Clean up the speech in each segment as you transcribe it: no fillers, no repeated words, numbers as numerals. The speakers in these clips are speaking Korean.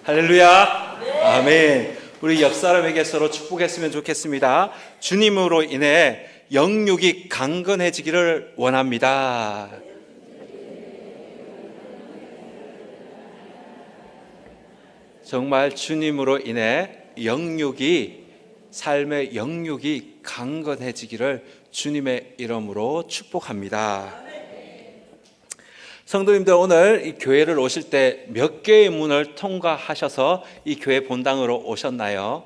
할렐루야. 아멘. 우리 옆 사람에게 서로 축복했으면 좋겠습니다. 주님으로 인해 영육이 강건해지기를 원합니다. 정말 주님으로 인해 삶의 영육이 강건해지기를 주님의 이름으로 축복합니다. 성도님들, 오늘 이 교회를 오실 때 몇 개의 문을 통과하셔서 이 교회 본당으로 오셨나요?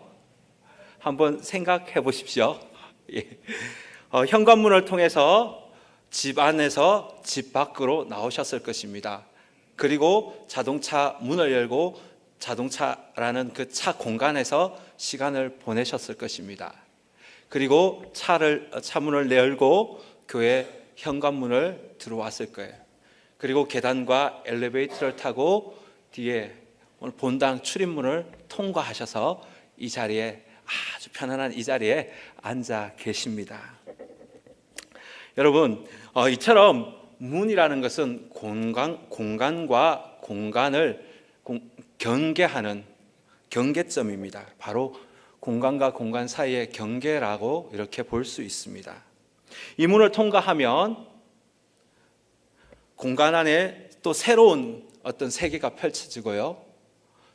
한번 생각해 보십시오. 현관문을 통해서 집 안에서 집 밖으로 나오셨을 것입니다. 그리고 자동차 문을 열고 자동차라는 그 차 공간에서 시간을 보내셨을 것입니다. 그리고 차문을 열고 교회 현관문을 들어왔을 거예요. 그리고 계단과 엘리베이터를 타고 뒤에 오늘 본당 출입문을 통과하셔서 이 자리에, 아주 편안한 이 자리에 앉아 계십니다. 여러분, 이처럼 문이라는 것은 공간과 공간을 경계하는 경계점입니다. 바로 공간과 공간 사이의 경계라고 이렇게 볼 수 있습니다. 이 문을 통과하면 공간 안에 또 새로운 어떤 세계가 펼쳐지고요.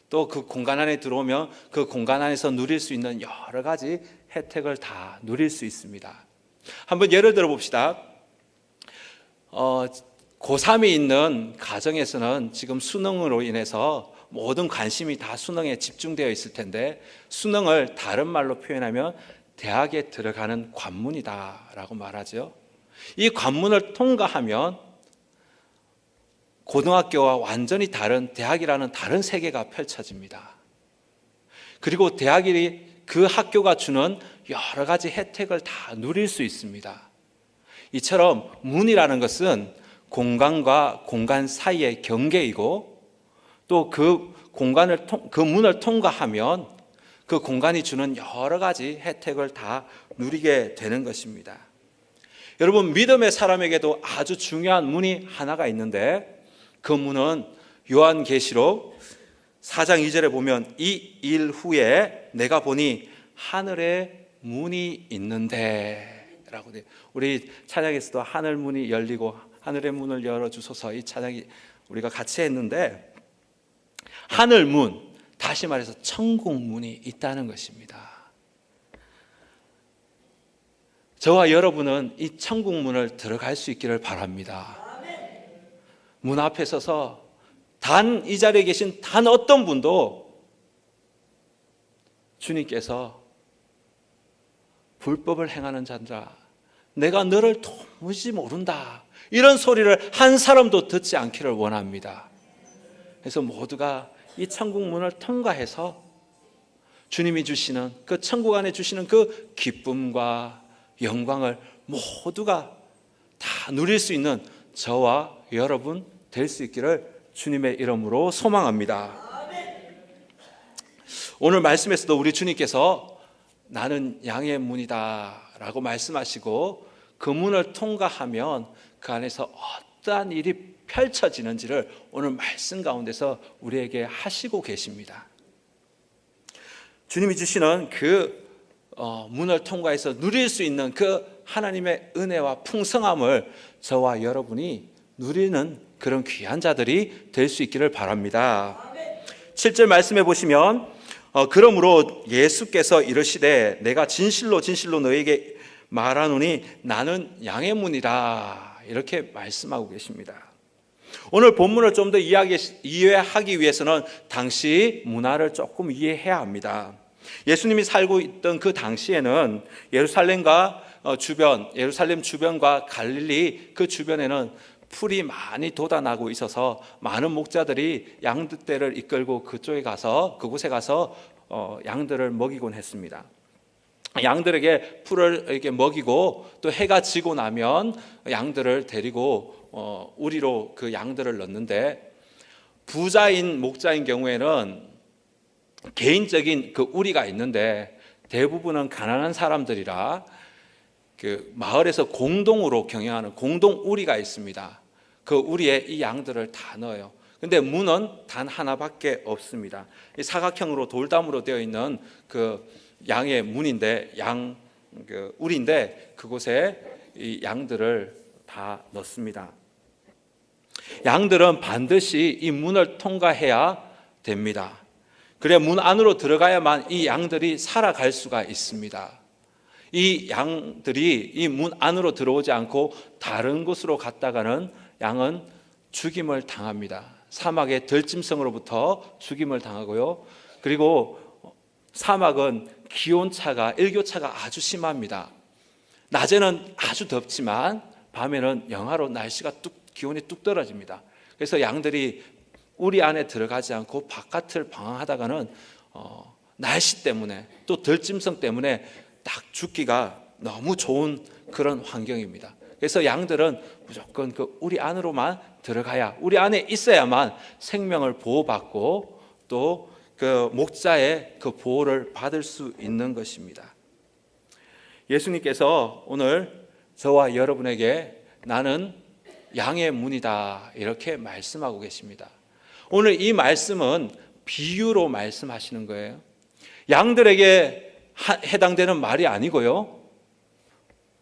또 그 공간 안에 들어오면 그 공간 안에서 누릴 수 있는 여러 가지 혜택을 다 누릴 수 있습니다. 한번 예를 들어 봅시다. 고3이 있는 가정에서는 지금 수능으로 인해서 모든 관심이 다 수능에 집중되어 있을 텐데, 수능을 다른 말로 표현하면 대학에 들어가는 관문이다라고 말하죠. 이 관문을 통과하면 고등학교와 완전히 다른 대학이라는 다른 세계가 펼쳐집니다. 그리고 대학이 그 학교가 주는 여러 가지 혜택을 다 누릴 수 있습니다. 이처럼 문이라는 것은 공간과 공간 사이의 경계이고, 또 그 문을 통과하면 그 공간이 주는 여러 가지 혜택을 다 누리게 되는 것입니다. 여러분, 믿음의 사람에게도 아주 중요한 문이 하나가 있는데, 그 문은 요한계시록 4장 2절에 보면 이 일 후에 내가 보니 하늘에 문이 있는데 라고 돼요. 우리 찬양에서도 하늘 문이 열리고 하늘의 문을 열어주소서, 이 찬양이 우리가 같이 했는데, 하늘 문, 다시 말해서 천국 문이 있다는 것입니다. 저와 여러분은 이 천국 문을 들어갈 수 있기를 바랍니다. 문 앞에 서서 이 자리에 계신 단 어떤 분도 주님께서 불법을 행하는 자들아, 내가 너를 도무지 모른다, 이런 소리를 한 사람도 듣지 않기를 원합니다. 그래서 모두가 이 천국 문을 통과해서 주님이 주시는 그 천국 안에 주시는 그 기쁨과 영광을 모두가 다 누릴 수 있는 저와 여러분 될 수 있기를 주님의 이름으로 소망합니다. 오늘 말씀에서도 우리 주님께서 나는 양의 문이다 라고 말씀하시고, 그 문을 통과하면 그 안에서 어떠한 일이 펼쳐지는지를 오늘 말씀 가운데서 우리에게 하시고 계십니다. 주님이 주시는 그 문을 통과해서 누릴 수 있는 그 하나님의 은혜와 풍성함을 저와 여러분이 누리는 그런 귀한 자들이 될 수 있기를 바랍니다. 7절 말씀해 보시면 그러므로 예수께서 이르시되 내가 진실로 진실로 너에게 말하노니 나는 양의 문이라, 이렇게 말씀하고 계십니다. 오늘 본문을 좀 더 이해하기 위해서는 당시 문화를 조금 이해해야 합니다. 예수님이 살고 있던 그 당시에는 예루살렘 주변과 갈릴리 그 주변에는 풀이 많이 돋아나고 있어서 많은 목자들이 양떼를 이끌고 그곳에 가서 양들을 먹이곤 했습니다. 양들에게 풀을 이렇게 먹이고, 또 해가 지고 나면 양들을 데리고 우리로 그 양들을 넣는데, 부자인 목자인 경우에는 개인적인 그 우리가 있는데, 대부분은 가난한 사람들이라 그 마을에서 공동으로 경영하는 공동 우리가 있습니다. 그 우리에 이 양들을 다 넣어요. 근데 문은 단 하나밖에 없습니다. 이 사각형으로 돌담으로 되어 있는 그 양의 문인데 울인데 그곳에 이 양들을 다 넣습니다. 양들은 반드시 이 문을 통과해야 됩니다. 그래 문 안으로 들어가야만 이 양들이 살아갈 수가 있습니다. 이 양들이 이 문 안으로 들어오지 않고 다른 곳으로 갔다가는 양은 죽임을 당합니다. 사막의 들짐승으로부터 죽임을 당하고요. 그리고 사막은 기온차가 일교차가 아주 심합니다. 낮에는 아주 덥지만 밤에는 영하로 날씨가 기온이 뚝 떨어집니다. 그래서 양들이 우리 안에 들어가지 않고 바깥을 방황하다가는 날씨 때문에 또 들짐승 때문에 딱 죽기가 너무 좋은 그런 환경입니다. 그래서 양들은 무조건 그 우리 안으로만 들어가야, 우리 안에 있어야만 생명을 보호받고 또 그 목자의 그 보호를 받을 수 있는 것입니다. 예수님께서 오늘 저와 여러분에게 나는 양의 문이다 이렇게 말씀하고 계십니다. 오늘 이 말씀은 비유로 말씀하시는 거예요. 양들에게 해당되는 말이 아니고요,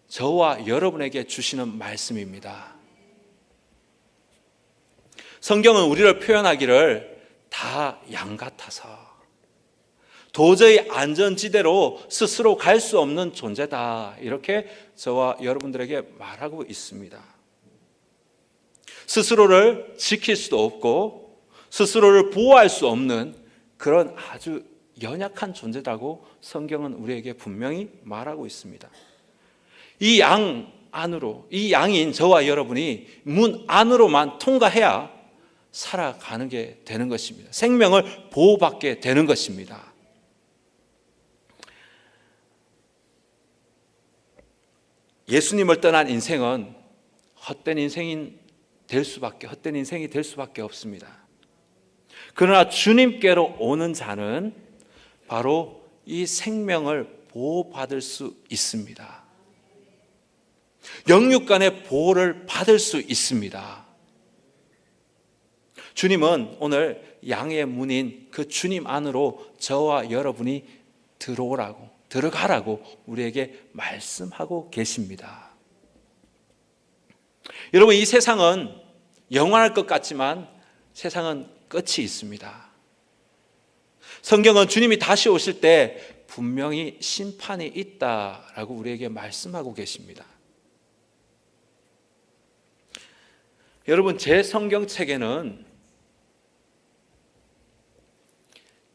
저와 여러분에게 주시는 말씀입니다. 성경은 우리를 표현하기를 다 양 같아서 도저히 안전지대로 스스로 갈 수 없는 존재다 이렇게 저와 여러분들에게 말하고 있습니다. 스스로를 지킬 수도 없고 스스로를 보호할 수 없는 그런 아주 연약한 존재라고 성경은 우리에게 분명히 말하고 있습니다. 이 양 안으로, 이 양인 저와 여러분이 문 안으로만 통과해야 살아가는 게 되는 것입니다. 생명을 보호받게 되는 것입니다. 예수님을 떠난 인생은 헛된 인생이 될 수밖에 없습니다. 그러나 주님께로 오는 자는 바로 이 생명을 보호받을 수 있습니다. 영육간의 보호를 받을 수 있습니다. 주님은 오늘 양의 문인 그 주님 안으로 저와 여러분이 들어가라고 우리에게 말씀하고 계십니다. 여러분, 이 세상은 영원할 것 같지만 세상은 끝이 있습니다. 성경은 주님이 다시 오실 때 분명히 심판이 있다라고 우리에게 말씀하고 계십니다. 여러분, 제 성경책에는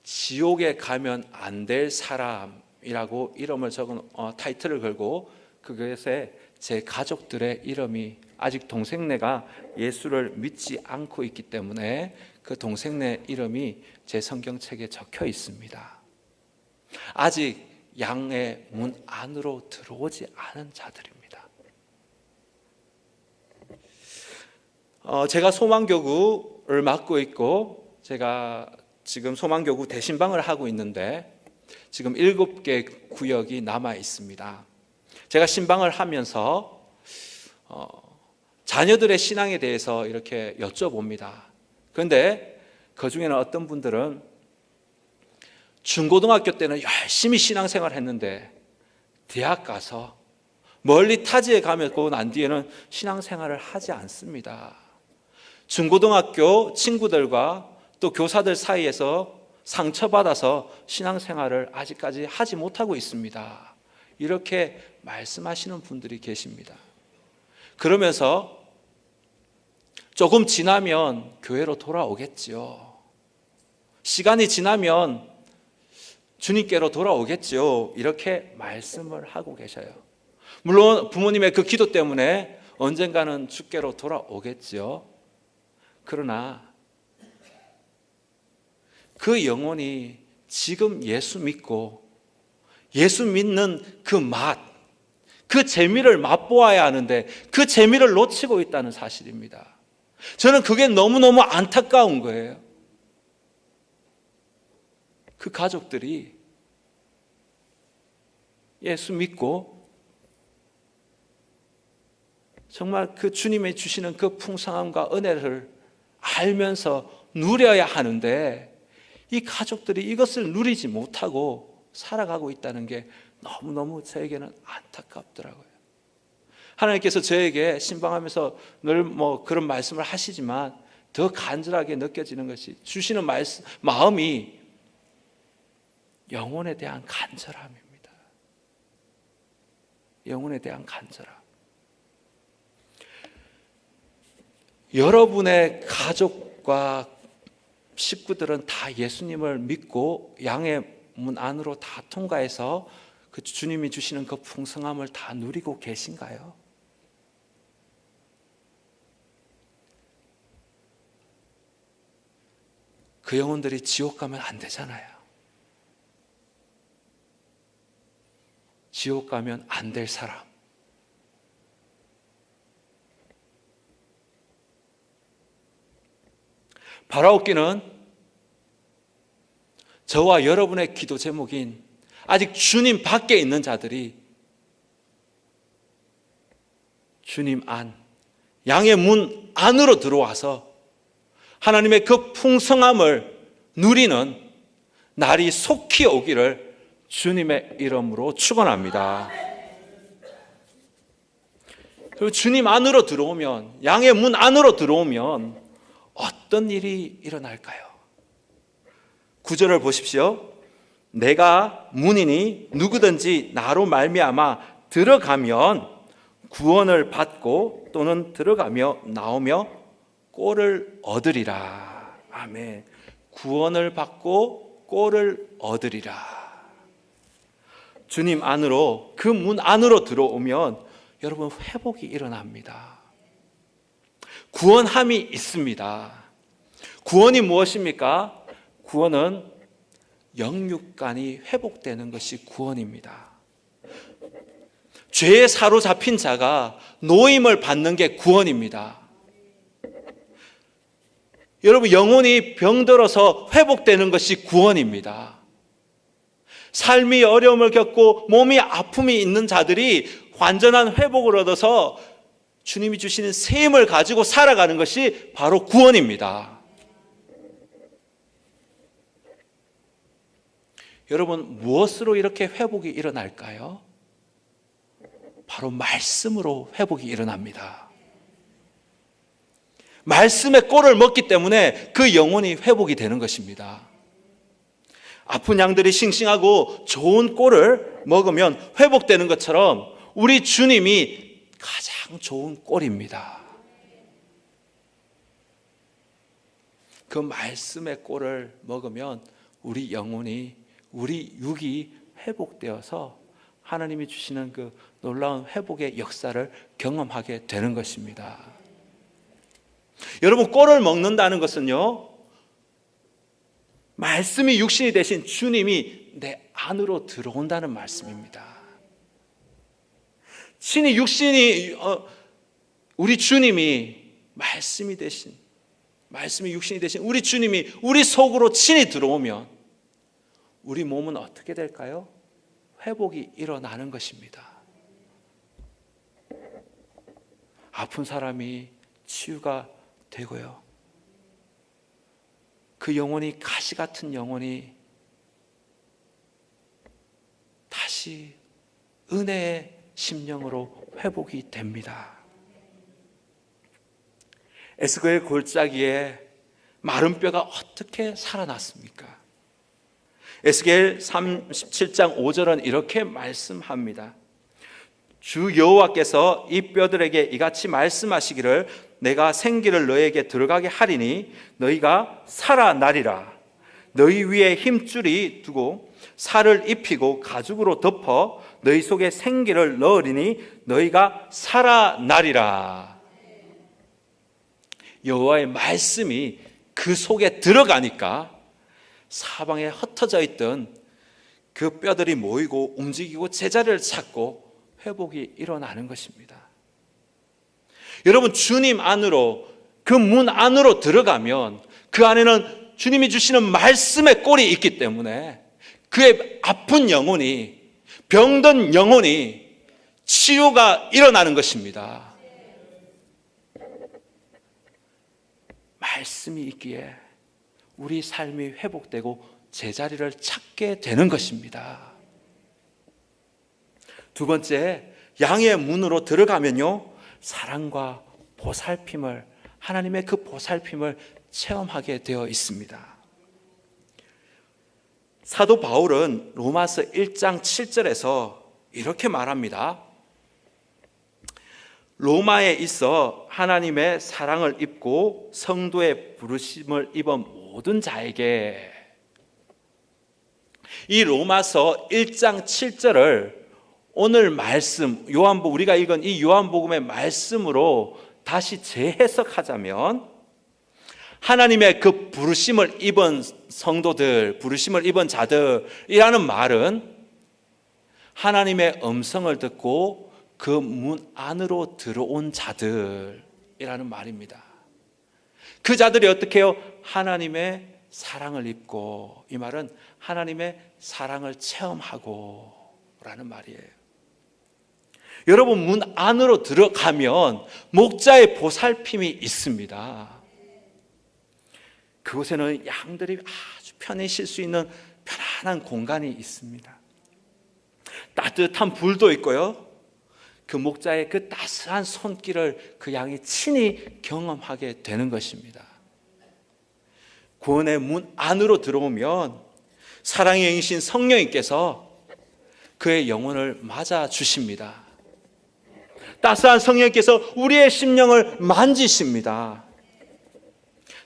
지옥에 가면 안 될 사람이라고 이름을 적은 타이틀을 걸고 그것에 제 가족들의 이름이, 아직 동생네가 예수를 믿지 않고 있기 때문에 그 동생네 이름이 제 성경책에 적혀 있습니다. 아직 양의 문 안으로 들어오지 않은 자들입니다. 제가 소망교구를 맡고 있고 제가 지금 소망교구 대신방을 하고 있는데 지금 7개 구역이 남아 있습니다. 제가 신방을 하면서 자녀들의 신앙에 대해서 이렇게 여쭤봅니다. 그런데 그 중에는 어떤 분들은 중고등학교 때는 열심히 신앙생활을 했는데 대학 가서 멀리 타지에 가고 난 뒤에는 신앙생활을 하지 않습니다. 중고등학교 친구들과 또 교사들 사이에서 상처받아서 신앙생활을 아직까지 하지 못하고 있습니다. 이렇게 말씀하시는 분들이 계십니다. 그러면서 조금 지나면 교회로 돌아오겠죠. 시간이 지나면 주님께로 돌아오겠죠. 이렇게 말씀을 하고 계셔요. 물론 부모님의 그 기도 때문에 언젠가는 주께로 돌아오겠죠. 그러나 그 영혼이 지금 예수 믿고 예수 믿는 그 맛, 그 재미를 맛보아야 하는데 그 재미를 놓치고 있다는 사실입니다. 저는 그게 너무너무 안타까운 거예요. 그 가족들이 예수 믿고 정말 그 주님이 주시는 그 풍성함과 은혜를 알면서 누려야 하는데 이 가족들이 이것을 누리지 못하고 살아가고 있다는 게 너무너무 저에게는 안타깝더라고요. 하나님께서 저에게 신방하면서 늘 그런 말씀을 하시지만 더 간절하게 느껴지는 것이 주시는 마음이 영혼에 대한 간절함입니다. 영혼에 대한 간절함. 여러분의 가족과 식구들은 다 예수님을 믿고 양의 문 안으로 다 통과해서 그 주님이 주시는 그 풍성함을 다 누리고 계신가요? 그 영혼들이 지옥 가면 안 되잖아요. 지옥 가면 안 될 사람. 바라옵기는 저와 여러분의 기도 제목인 아직 주님 밖에 있는 자들이 주님 안, 양의 문 안으로 들어와서 하나님의 그 풍성함을 누리는 날이 속히 오기를 주님의 이름으로 축원합니다. 그리고 주님 안으로 들어오면, 양의 문 안으로 들어오면 어떤 일이 일어날까요? 9절을 보십시오. 내가 문이니 누구든지 나로 말미암아 들어가면 구원을 받고 또는 들어가며 나오며 꼴을 얻으리라. 아멘. 구원을 받고 꼴을 얻으리라. 주님 안으로, 그 문 안으로 들어오면 여러분 회복이 일어납니다. 구원함이 있습니다. 구원이 무엇입니까? 구원은 영육간이 회복되는 것이 구원입니다. 죄에 사로잡힌 자가 노임을 받는 게 구원입니다. 여러분, 영혼이 병들어서 회복되는 것이 구원입니다. 삶이 어려움을 겪고 몸이 아픔이 있는 자들이 완전한 회복을 얻어서 주님이 주시는 새 힘을 가지고 살아가는 것이 바로 구원입니다. 여러분, 무엇으로 이렇게 회복이 일어날까요? 바로 말씀으로 회복이 일어납니다. 말씀의 꼴을 먹기 때문에 그 영혼이 회복이 되는 것입니다. 아픈 양들이 싱싱하고 좋은 꼴을 먹으면 회복되는 것처럼 우리 주님이 가장 좋은 꼴입니다. 그 말씀의 꼴을 먹으면 우리 영혼이, 우리 육이 회복되어서 하나님이 주시는 그 놀라운 회복의 역사를 경험하게 되는 것입니다. 여러분, 꼴을 먹는다는 것은요, 말씀이 육신이 되신 주님이 내 안으로 들어온다는 말씀입니다. 신이 육신이 우리 주님이 말씀이 육신이 되신 우리 주님이 우리 속으로 친히 들어오면 우리 몸은 어떻게 될까요? 회복이 일어나는 것입니다. 아픈 사람이 치유가 되고요. 그 영혼이, 가시 같은 영혼이 다시 은혜의 심령으로 회복이 됩니다. 에스겔 골짜기에 마른 뼈가 어떻게 살아났습니까? 에스겔 37장 5절은 이렇게 말씀합니다. 주 여호와께서 이 뼈들에게 이같이 말씀하시기를 내가 생기를 너에게 들어가게 하리니 너희가 살아나리라. 너희 위에 힘줄이 두고 살을 입히고 가죽으로 덮어 너희 속에 생기를 넣으리니 너희가 살아나리라. 여호와의 말씀이 그 속에 들어가니까 사방에 흩어져 있던 그 뼈들이 모이고 움직이고 제자리를 찾고 회복이 일어나는 것입니다. 여러분, 주님 안으로, 그 문 안으로 들어가면 그 안에는 주님이 주시는 말씀의 꼴이 있기 때문에 그의 아픈 영혼이, 병든 영혼이 치유가 일어나는 것입니다. 말씀이 있기에 우리 삶이 회복되고 제자리를 찾게 되는 것입니다. 두 번째, 양의 문으로 들어가면요, 사랑과 보살핌을, 하나님의 그 보살핌을 체험하게 되어 있습니다. 사도 바울은 로마서 1장 7절에서 이렇게 말합니다. 로마에 있어 하나님의 사랑을 입고 성도의 부르심을 입은 모든 자에게, 이 로마서 1장 7절을 오늘 말씀, 우리가 읽은 이 요한복음의 말씀으로 다시 재해석하자면, 하나님의 그 부르심을 입은 성도들, 부르심을 입은 자들이라는 말은 하나님의 음성을 듣고 그 문 안으로 들어온 자들이라는 말입니다. 그 자들이 어떻게 해요? 하나님의 사랑을 입고, 이 말은 하나님의 사랑을 체험하고 라는 말이에요. 여러분, 문 안으로 들어가면 목자의 보살핌이 있습니다. 그곳에는 양들이 아주 편히 쉴 수 있는 편안한 공간이 있습니다. 따뜻한 불도 있고요, 그 목자의 그 따스한 손길을 그 양이 친히 경험하게 되는 것입니다. 구원의 문 안으로 들어오면 사랑의 영이신 성령님께서 그의 영혼을 맞아 주십니다. 따스한 성령님께서 우리의 심령을 만지십니다.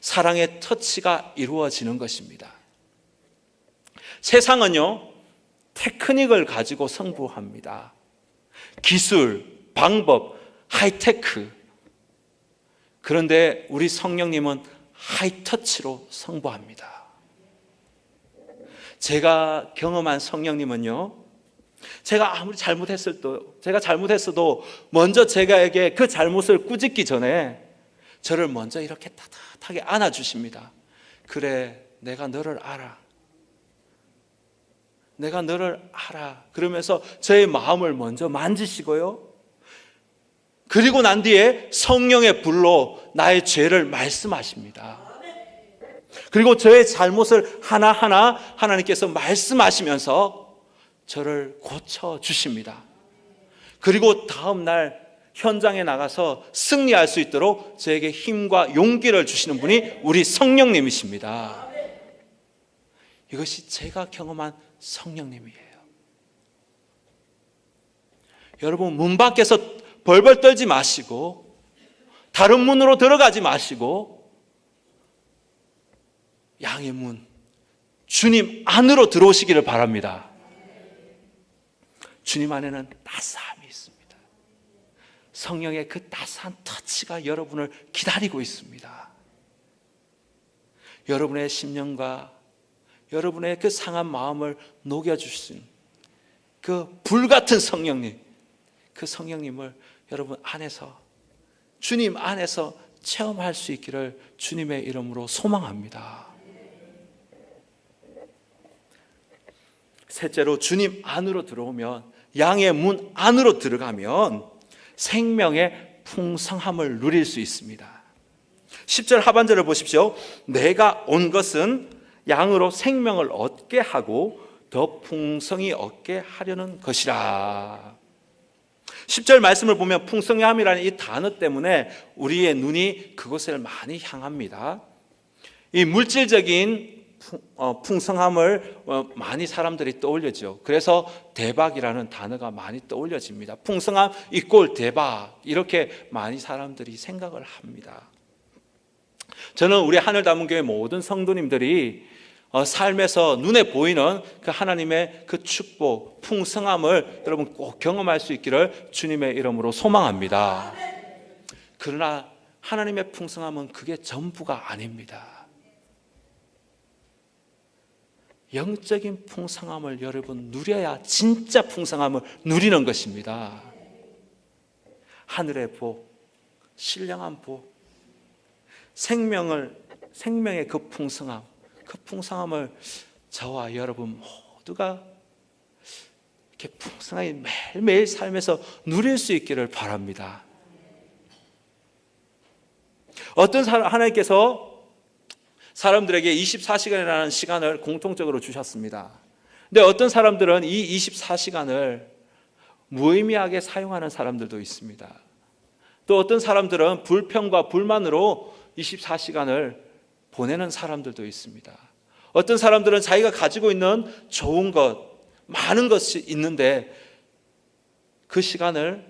사랑의 터치가 이루어지는 것입니다. 세상은요, 테크닉을 가지고 승부합니다. 기술, 방법, 하이테크. 그런데 우리 성령님은 하이터치로 승부합니다. 제가 경험한 성령님은요, 제가 아무리 잘못했어도 먼저 제가에게 그 잘못을 꾸짖기 전에 저를 먼저 이렇게 따뜻하게 안아주십니다. 그래, 내가 너를 알아. 내가 너를 알아. 그러면서 저의 마음을 먼저 만지시고요, 그리고 난 뒤에 성령의 불로 나의 죄를 말씀하십니다. 그리고 저의 잘못을 하나하나 하나님께서 말씀하시면서 저를 고쳐주십니다. 그리고 다음 날 현장에 나가서 승리할 수 있도록 저에게 힘과 용기를 주시는 분이 우리 성령님이십니다. 이것이 제가 경험한 성령님이에요. 여러분, 문 밖에서 벌벌 떨지 마시고 다른 문으로 들어가지 마시고 양의 문, 주님 안으로 들어오시기를 바랍니다. 주님 안에는 따스함이 있습니다. 성령의 그 따스한 터치가 여러분을 기다리고 있습니다. 여러분의 심령과 여러분의 그 상한 마음을 녹여주신 그 불같은 성령님, 그 성령님을 여러분 안에서, 주님 안에서 체험할 수 있기를 주님의 이름으로 소망합니다. 셋째로, 주님 안으로 들어오면, 양의 문 안으로 들어가면 생명의 풍성함을 누릴 수 있습니다. 10절 하반절을 보십시오. 내가 온 것은 양으로 생명을 얻게 하고 더 풍성히 얻게 하려는 것이라. 10절 말씀을 보면 풍성함이라는 이 단어 때문에 우리의 눈이 그곳을 많이 향합니다. 이 물질적인 풍성함을 많이 사람들이 떠올려죠. 그래서 대박이라는 단어가 많이 떠올려집니다. 풍성함 이꼴 대박, 이렇게 많이 사람들이 생각을 합니다. 저는 우리 하늘다문교회 모든 성도님들이 삶에서 눈에 보이는 그 하나님의 그 축복, 풍성함을 여러분 꼭 경험할 수 있기를 주님의 이름으로 소망합니다. 그러나 하나님의 풍성함은 그게 전부가 아닙니다. 영적인 풍성함을 여러분 누려야 진짜 풍성함을 누리는 것입니다. 하늘의 복, 신령한 복, 생명의 그 풍성함, 그 풍성함을 저와 여러분 모두가 이렇게 풍성하게 매일매일 삶에서 누릴 수 있기를 바랍니다. 어떤 사람, 하나님께서 사람들에게 24시간이라는 시간을 공통적으로 주셨습니다. 근데 어떤 사람들은 이 24시간을 무의미하게 사용하는 사람들도 있습니다. 또 어떤 사람들은 불평과 불만으로 24시간을 보내는 사람들도 있습니다. 어떤 사람들은 자기가 가지고 있는 좋은 것, 많은 것이 있는데 그 시간을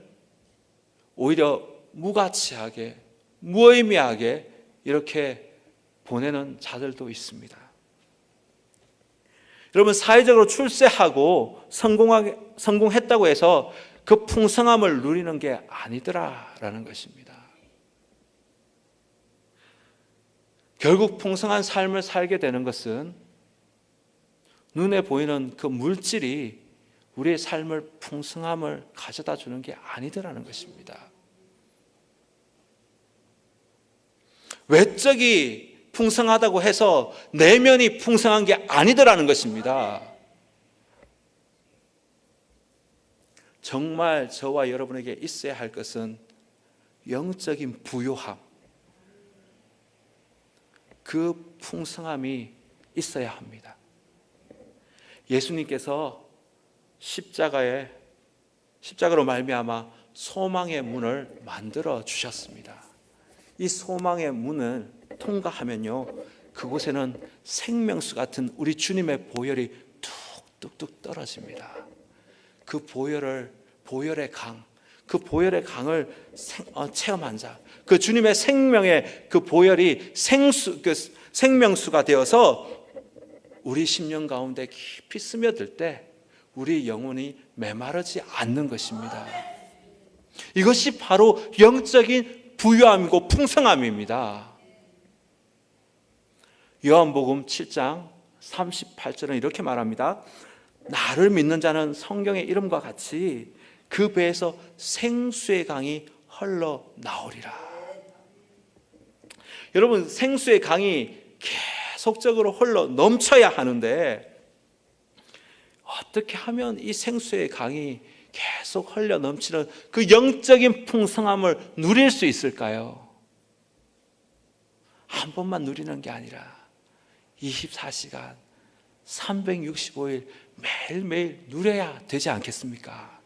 오히려 무가치하게, 무의미하게 이렇게 보내는 자들도 있습니다. 여러분, 사회적으로 출세하고 성공했다고 해서 그 풍성함을 누리는 게 아니더라라는 것입니다. 결국 풍성한 삶을 살게 되는 것은 눈에 보이는 그 물질이 우리의 삶을 풍성함을 가져다 주는 게 아니더라는 것입니다. 외적이 풍성하다고 해서 내면이 풍성한 게 아니더라는 것입니다. 정말 저와 여러분에게 있어야 할 것은 영적인 부요함, 그 풍성함이 있어야 합니다. 예수님께서 십자가로 말미암아 소망의 문을 만들어 주셨습니다. 이 소망의 문을 통과하면요, 그곳에는 생명수 같은 우리 주님의 보혈이 뚝뚝뚝 떨어집니다. 그 보혈의 강, 그 보혈의 강을 체험한 자, 그 주님의 생명의 그 보혈이 생명수가 되어서 우리 심령 가운데 깊이 스며들 때 우리 영혼이 메마르지 않는 것입니다. 이것이 바로 영적인 부유함이고 풍성함입니다. 요한복음 7장 38절은 이렇게 말합니다. 나를 믿는 자는 성경의 이름과 같이 그 배에서 생수의 강이 흘러나오리라. 여러분, 생수의 강이 계속적으로 흘러 넘쳐야 하는데 어떻게 하면 이 생수의 강이 계속 흘러 넘치는 그 영적인 풍성함을 누릴 수 있을까요? 한 번만 누리는 게 아니라 24시간 365일 매일매일 누려야 되지 않겠습니까?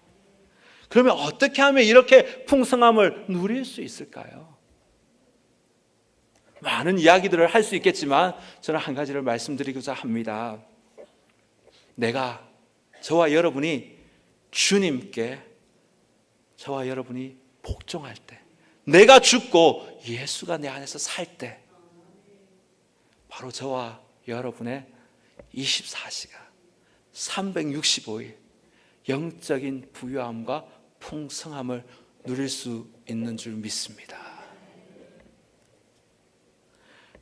그러면 어떻게 하면 이렇게 풍성함을 누릴 수 있을까요? 많은 이야기들을 할 수 있겠지만 저는 한 가지를 말씀드리고자 합니다. 저와 여러분이 주님께, 저와 여러분이 복종할 때, 내가 죽고 예수가 내 안에서 살 때, 바로 저와 여러분의 24시간 365일 영적인 부유함과 풍성함을 누릴 수 있는 줄 믿습니다.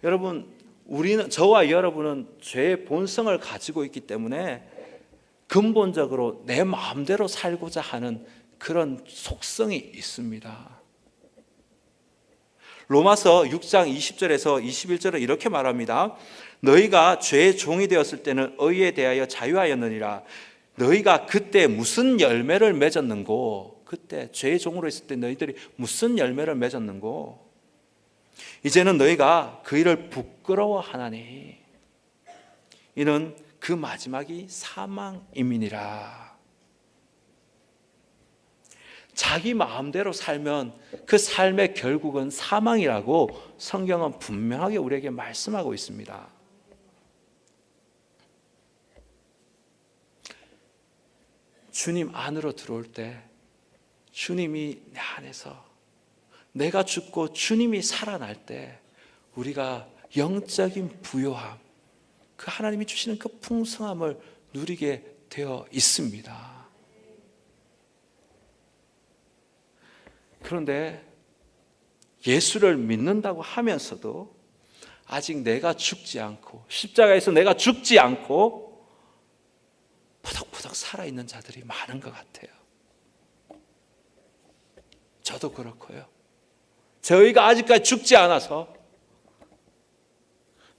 여러분, 저와 여러분은 죄의 본성을 가지고 있기 때문에 근본적으로 내 마음대로 살고자 하는 그런 속성이 있습니다. 로마서 6장 20절에서 21절은 이렇게 말합니다. 너희가 죄의 종이 되었을 때는 의에 대하여 자유하였느니라. 너희가 그때 무슨 열매를 맺었는고? 그때 죄의 종으로 있을 때 너희들이 무슨 열매를 맺었는고? 이제는 너희가 그 일을 부끄러워하나니 이는 그 마지막이 사망임이니라. 자기 마음대로 살면 그 삶의 결국은 사망이라고 성경은 분명하게 우리에게 말씀하고 있습니다. 주님 안으로 들어올 때 주님이 내 안에서, 내가 죽고 주님이 살아날 때 우리가 영적인 부요함, 그 하나님이 주시는 그 풍성함을 누리게 되어 있습니다. 그런데 예수를 믿는다고 하면서도 아직 내가 죽지 않고, 십자가에서 내가 죽지 않고 푸덕푸덕 살아있는 자들이 많은 것 같아요. 저도 그렇고요. 저희가 아직까지 죽지 않아서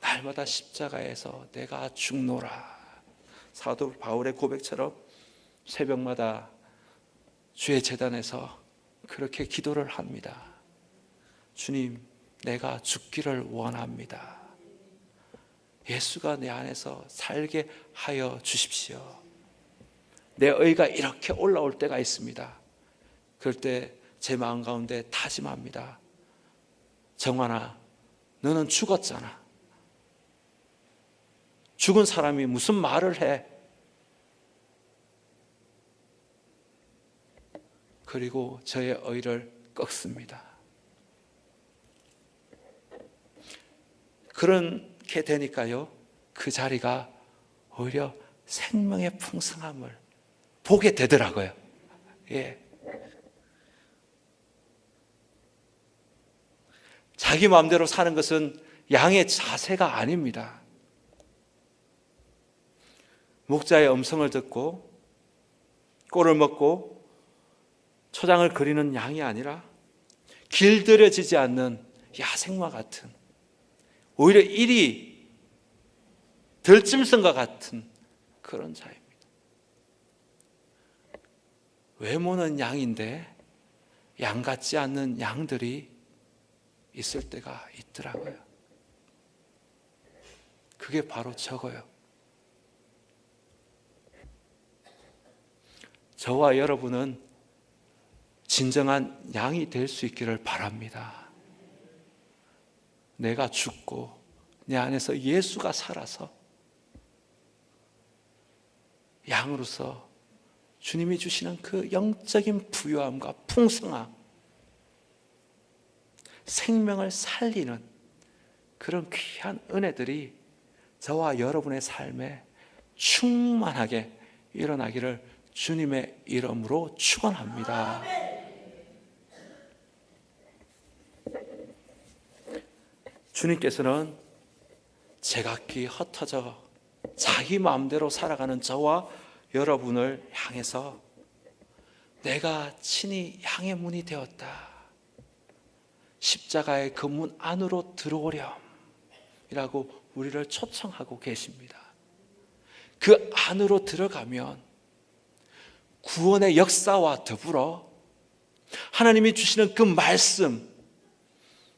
날마다 십자가에서 내가 죽노라. 사도 바울의 고백처럼 새벽마다 주의 제단에서 그렇게 기도를 합니다. 주님, 내가 죽기를 원합니다. 예수가 내 안에서 살게 하여 주십시오. 내 의가 이렇게 올라올 때가 있습니다. 그럴 때 제 마음 가운데 다짐합니다. 정환아, 너는 죽었잖아. 죽은 사람이 무슨 말을 해? 그리고 저의 의를 꺾습니다. 그렇게 되니까요, 그 자리가 오히려 생명의 풍성함을 보게 되더라고요. 예. 자기 마음대로 사는 것은 양의 자세가 아닙니다. 목자의 음성을 듣고 꼴을 먹고 초장을 그리는 양이 아니라 길들여지지 않는 야생마 같은, 오히려 일이 들짐승과 같은 그런 자입니다. 외모는 양인데 양 같지 않는 양들이 있을 때가 있더라고요. 그게 바로 저거요. 저와 여러분은 진정한 양이 될 수 있기를 바랍니다. 내가 죽고 내 안에서 예수가 살아서 양으로서 주님이 주시는 그 영적인 부유함과 풍성함, 생명을 살리는 그런 귀한 은혜들이 저와 여러분의 삶에 충만하게 일어나기를 주님의 이름으로 축원합니다. 주님께서는 제각기 흩어져 자기 마음대로 살아가는 저와 여러분을 향해서 내가 친히 양의 문이 되었다, 십자가의 그 문 안으로 들어오렴 이라고 우리를 초청하고 계십니다. 그 안으로 들어가면 구원의 역사와 더불어 하나님이 주시는 그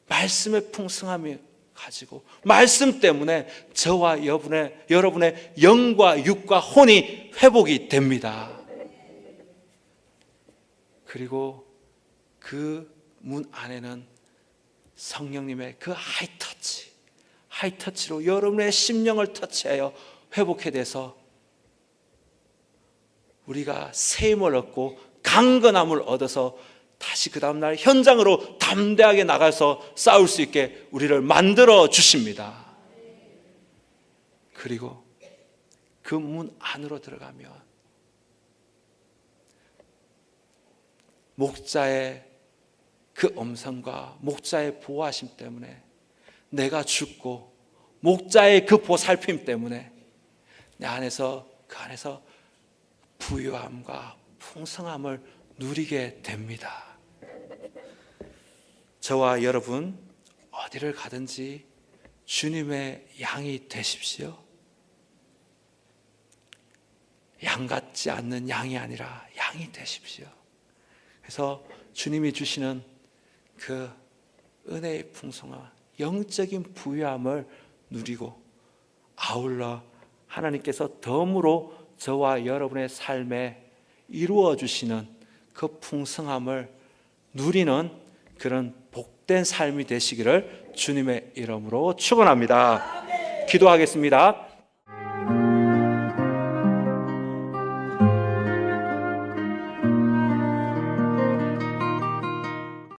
말씀의 풍성함이 가지고 말씀 때문에 저와 여러분의 영과 육과 혼이 회복이 됩니다. 그리고 그 문 안에는 성령님의 그 하이터치로 여러분의 심령을 터치하여 회복해 돼서 우리가 새 힘을 얻고 강건함을 얻어서 다시 그 다음날 현장으로 담대하게 나가서 싸울 수 있게 우리를 만들어 주십니다. 그리고 그 문 안으로 들어가면 목자의 그 음성과 목자의 보호하심 때문에 내가 죽고 목자의 그 보살핌 때문에 내 안에서 그 안에서 부유함과 풍성함을 누리게 됩니다. 저와 여러분 어디를 가든지 주님의 양이 되십시오. 양 같지 않는 양이 아니라 양이 되십시오. 그래서 주님이 주시는 그 은혜의 풍성함, 영적인 부유함을 누리고 아울러 하나님께서 덤으로 저와 여러분의 삶에 이루어 주시는 그 풍성함을 누리는 그런 복된 삶이 되시기를 주님의 이름으로 축원합니다. 기도하겠습니다.